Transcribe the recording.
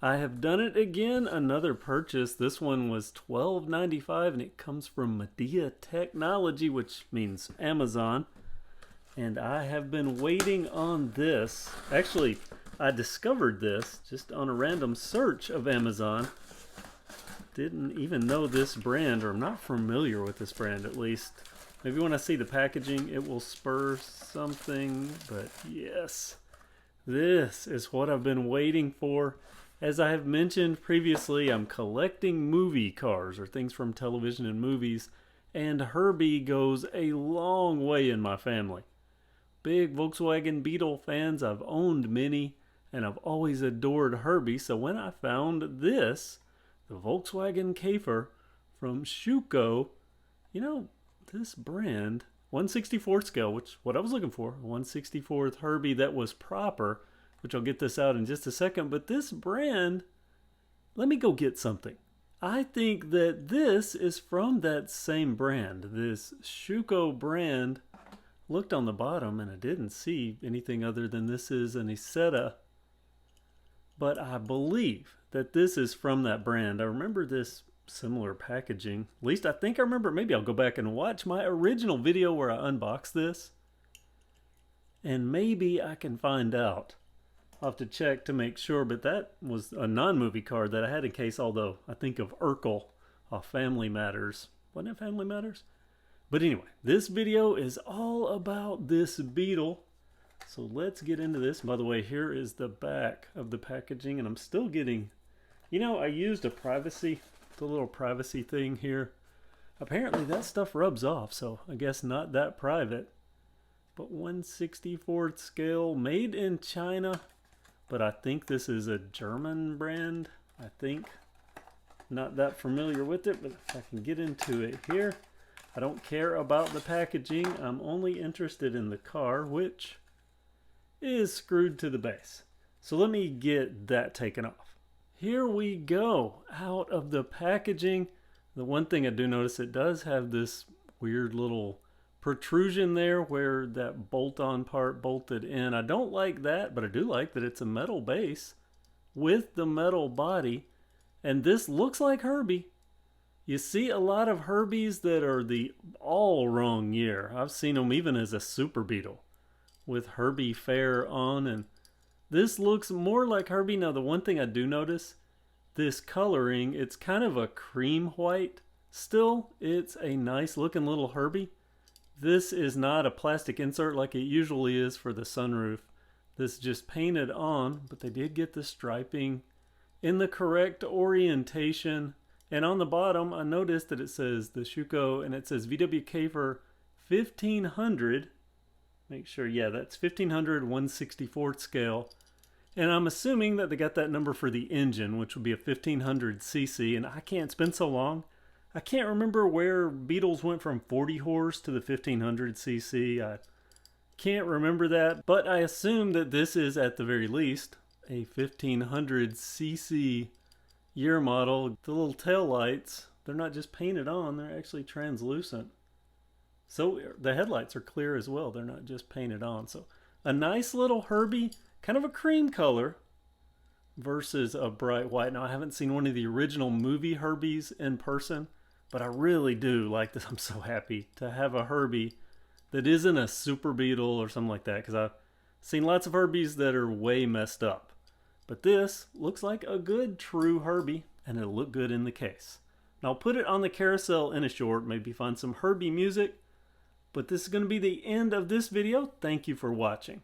I have done it again, another purchase. This one was $12.95 and it comes from Monte Technology, which means Amazon. And I have been waiting on this. Actually, I discovered this just on a random search of Amazon. Didn't even know this brand, or I'm not familiar with this brand at least. Maybe when I see the packaging it will spur something, but yes. This is what I've been waiting for. As I have mentioned previously, I'm collecting movie cars or things from television and movies, and Herbie goes a long way in my family. Big Volkswagen Beetle fans, I've owned many, and I've always adored Herbie, so when I found this, the Volkswagen Käfer from Schuco, you know, this brand, 1/64th scale, which is what I was looking for, 1/64th Herbie that was proper, which I'll get this out in just a second, but this brand, let me go get something. I think that this is from that same brand, this Schuco brand. Looked on the bottom and I didn't see anything other than this is an Isetta, but I believe that this is from that brand. I remember this similar packaging, at least I think I remember. Maybe I'll go back and watch my original video where I unboxed this and maybe I can find out. I'll have to check to make sure, but that was a non-movie card that I had in case, although I think of Urkel off Family Matters. Wasn't it Family Matters? But anyway, this video is all about this Beetle. So let's get into this. By the way, here is the back of the packaging, and I'm still getting, you know, I used the little privacy thing here. Apparently that stuff rubs off, so I guess not that private. But 1/64th scale, made in China. But I think this is a German brand, I think. Not that familiar with it, but if I can get into it here. I don't care about the packaging. I'm only interested in the car, which is screwed to the base. So let me get that taken off. Here we go, out of the packaging. The one thing I do notice, it does have this weird little protrusion there where that bolt-on part bolted in. I don't like that, but I do like that it's a metal base with the metal body. And this looks like Herbie. You see a lot of Herbies that are the all wrong year. I've seen them even as a Super Beetle with Herbie Fair on, and this looks more like Herbie. Now the one thing I do notice, this coloring, it's kind of a cream white. Still, it's a nice looking little Herbie. This is not a plastic insert like it usually is for the sunroof. This is just painted on, but they did get the striping in the correct orientation. And on the bottom, I noticed that it says the Schuco, and it says VW Käfer 1500. Make sure, yeah, that's 1500 1/64th scale. And I'm assuming that they got that number for the engine, which would be a 1500 cc. And I can't, it's been so long, I can't remember where Beetles went from 40 horse to the 1500 cc. I can't remember that, but I assume that this is at the very least a 1500 cc year model. The little tail lights, they're not just painted on, they're actually translucent. So the headlights are clear as well, they're not just painted on. So a nice little Herbie, kind of a cream color versus a bright white. Now I haven't seen one of the original movie Herbies in person, but I really do like this. I'm so happy to have a Herbie that isn't a Super Beetle or something like that, because I've seen lots of Herbies that are way messed up. But this looks like a good true Herbie, and it'll look good in the case. Now I'll put it on the carousel in a short, maybe find some Herbie music. But this is going to be the end of this video. Thank you for watching.